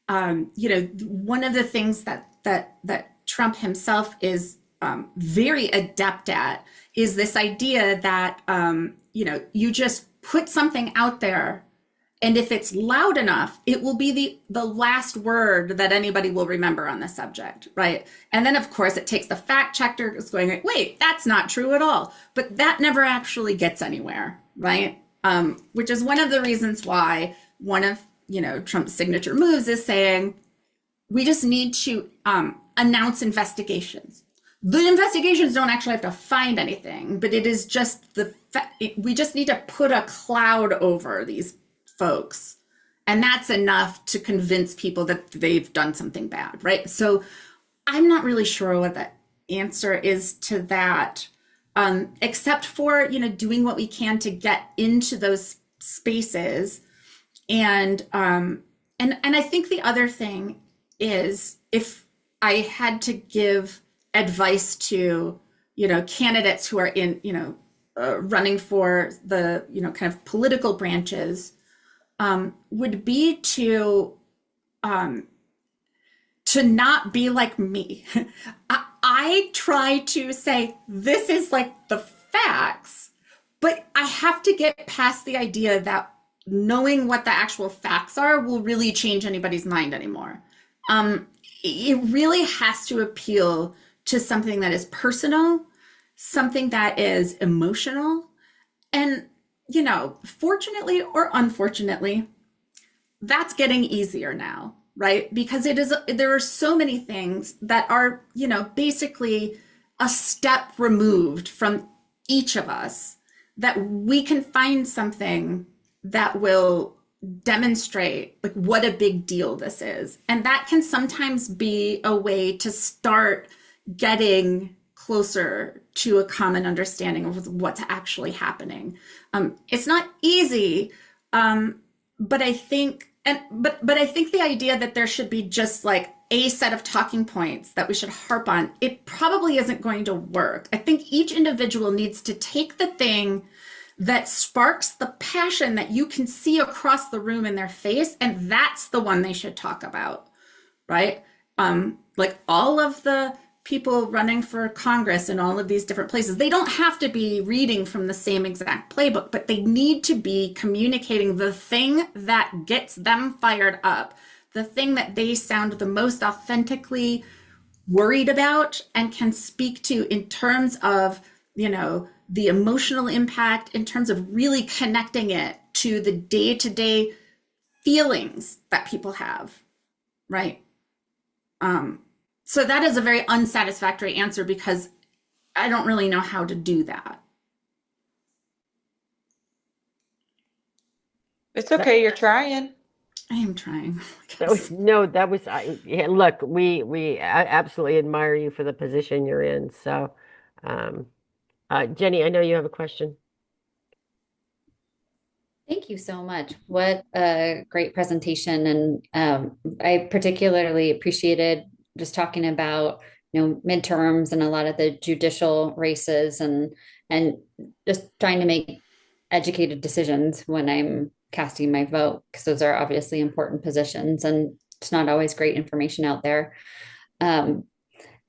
C: one of the things that Trump himself is very adept at is this idea that you just put something out there, and if it's loud enough, it will be the last word that anybody will remember on the subject, right? And then, of course, it takes the fact checkers going, wait, that's not true at all. But that never actually gets anywhere, right? Which is one of the reasons why one of Trump's signature moves is saying we just need to announce investigations. The investigations don't actually have to find anything, but it is just we just need to put a cloud over these folks, and that's enough to convince people that they've done something bad, right? So I'm not really sure what the answer is to that, except for doing what we can to get into those spaces. And I think the other thing is, if I had to give advice to candidates who are in running for the kind of political branches, would be to not be like me. I try to say this is like the facts, but I have to get past the idea that knowing what the actual facts are will really change anybody's mind anymore. It really has to appeal to something that is personal, something that is emotional, and fortunately or unfortunately, that's getting easier now, right? Because there are so many things that are, basically a step removed from each of us, that we can find something that will demonstrate like what a big deal this is. And that can sometimes be a way to start getting closer to a common understanding of what's actually happening. It's not easy, but I think, but I think the idea that there should be just like a set of talking points that we should harp on, it probably isn't going to work. I think each individual needs to take the thing that sparks the passion that you can see across the room in their face, and that's the one they should talk about, right? Like all of the people running for Congress in all of these different places, they don't have to be reading from the same exact playbook, but they need to be communicating the thing that gets them fired up, the thing that they sound the most authentically worried about and can speak to in terms of, the emotional impact, in terms of really connecting it to the day-to-day feelings that people have, right? So that is a very unsatisfactory answer because I don't really know how to do that.
B: It's okay, you're trying.
C: I am trying.
A: No, that was yeah, look, we absolutely admire you for the position you're in. So, Jenny, I know you have a question.
D: Thank you so much. What a great presentation. And I particularly appreciated just talking about, midterms and a lot of the judicial races and just trying to make educated decisions when I'm casting my vote, because those are obviously important positions and it's not always great information out there. Um,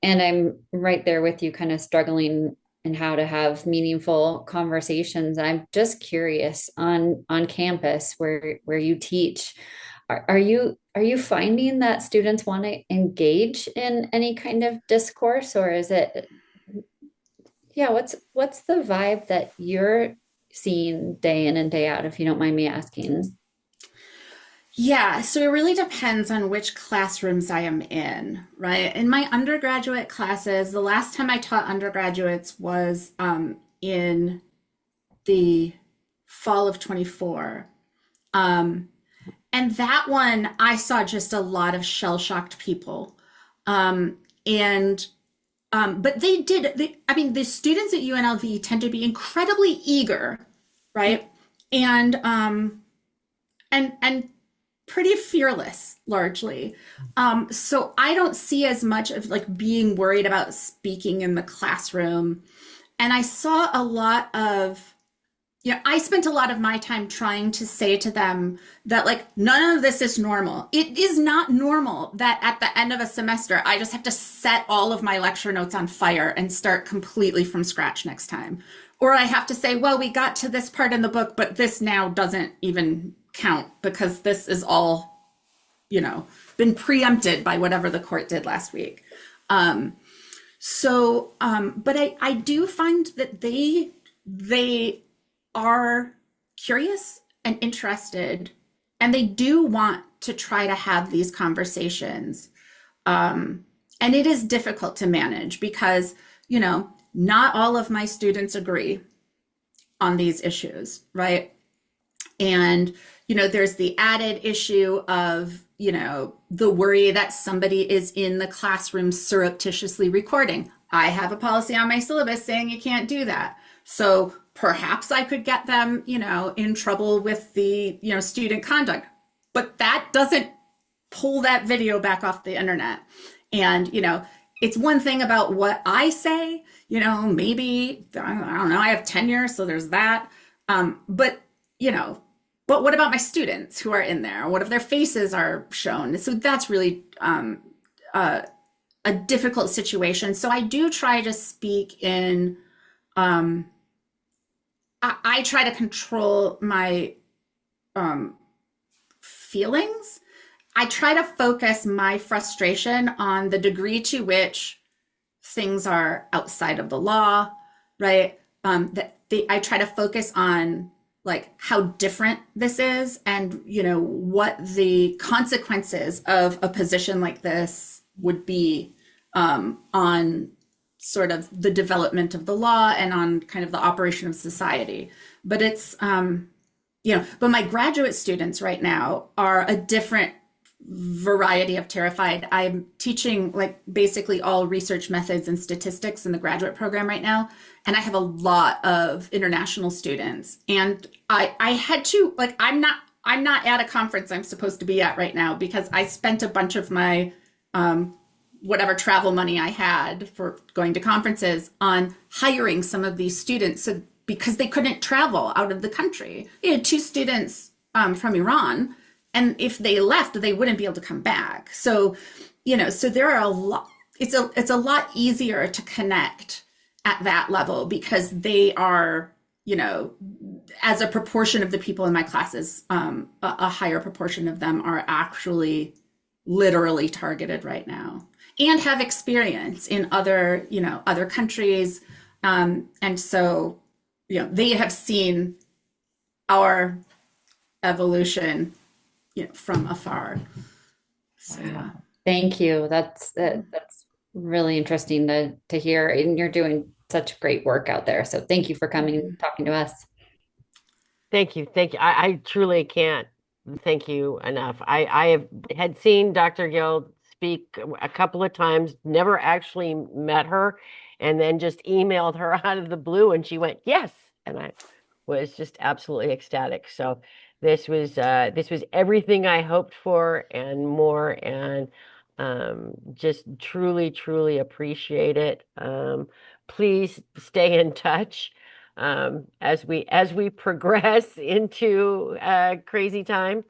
D: and I'm right there with you, kind of struggling in how to have meaningful conversations. I'm just curious on campus where you teach, are you finding that students want to engage in any kind of discourse, or is it, yeah, what's the vibe that you're seeing day in and day out, if you don't mind me asking?
C: Yeah, so it really depends on which classrooms I am in, right? In my undergraduate classes, the last time I taught undergraduates was in the fall of 24. And that one, I saw just a lot of shell-shocked people. And but I mean, the students at UNLV tend to be incredibly eager, right? And and pretty fearless largely. So I don't see as much of like being worried about speaking in the classroom. And I saw a lot of, I spent a lot of my time trying to say to them that like none of this is normal. It is not normal that at the end of a semester, I just have to set all of my lecture notes on fire and start completely from scratch next time. Or I have to say, well, we got to this part in the book, but this now doesn't even count because this is all, been preempted by whatever the court did last week. But I do find that they are curious and interested, and they do want to try to have these conversations. And it is difficult to manage because, not all of my students agree on these issues, right? And, there's the added issue of, the worry that somebody is in the classroom surreptitiously recording. I have a policy on my syllabus saying you can't do that. So perhaps I could get them, in trouble with the, student conduct, but that doesn't pull that video back off the internet. And, it's one thing about what I say, maybe, I don't know, I have tenure, so there's that. But what about my students who are in there? What if their faces are shown? So that's really a difficult situation. So I do try to speak in, I try to control my feelings. I try to focus my frustration on the degree to which things are outside of the law, right? I try to focus on like how different this is and, what the consequences of a position like this would be on sort of the development of the law and on kind of the operation of society. But it's, but my graduate students right now are a different variety of terrified. I'm teaching like basically all research methods and statistics in the graduate program right now. And I have a lot of international students. And I had to, like, I'm not at a conference I'm supposed to be at right now because I spent a bunch of my whatever travel money I had for going to conferences on hiring some of these students because they couldn't travel out of the country. I had 2 students from Iran, and if they left, they wouldn't be able to come back. So, so there are a lot, it's a lot easier to connect at that level because they are, as a proportion of the people in my classes, a higher proportion of them are actually literally targeted right now and have experience in other, other countries. And so, they have seen our evolution, from afar. So, yeah.
D: Thank you. That's really interesting to hear. And you're doing such great work out there. So thank you for coming and talking to us.
A: Thank you. Thank you. I truly can't thank you enough. had seen Dr. Gill speak a couple of times, never actually met her, and then just emailed her out of the blue, and she went, yes. And I was just absolutely ecstatic. So this was everything I hoped for and more, and just truly, truly appreciate it. Please stay in touch as we progress into crazy time.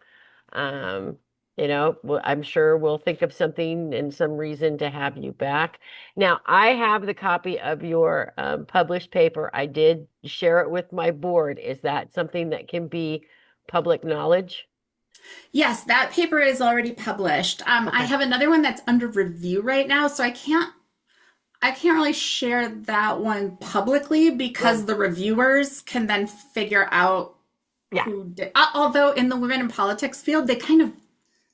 A: Um, I'm sure we'll think of something and some reason to have you back. Now, I have the copy of your published paper. I did share it with my board. Is that something that can be public knowledge?
C: Yes, that paper is already published. I
A: Okay.
C: have another one that's under review right now, so I can't really share that one publicly because
A: Well,
C: the reviewers can then figure out
A: yeah.
C: who did. Although in the women in politics field, they kind of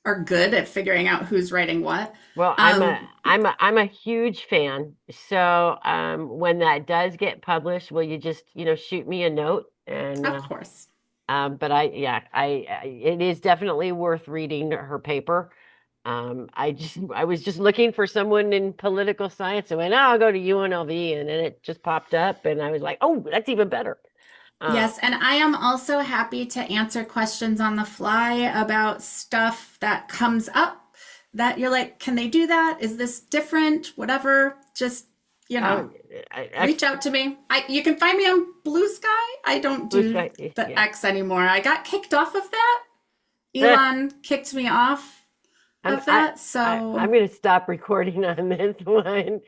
C: are good at figuring out who's writing what.
A: Well,
C: Um,
A: I'm a huge fan. So when that does get published, will you just, shoot me a note and
C: of course.
A: but it is definitely worth reading her paper. I was just looking for someone in political science. I went, oh, I'll go to UNLV, and then it just popped up, and I was like, oh, that's even better. Um,
C: Yes, and I am also happy to answer questions on the fly about stuff that comes up that you're like, can they do that? Is this different? Whatever. Just,
A: oh,
C: reach out to me. You can find me on Blue Sky. I don't
A: Blue
C: do
A: Sky,
C: the
A: yeah.
C: X anymore. I got kicked off of that. Elon kicked me off
A: I'm
C: of that.
A: I'm
C: So
A: going to stop recording on this one.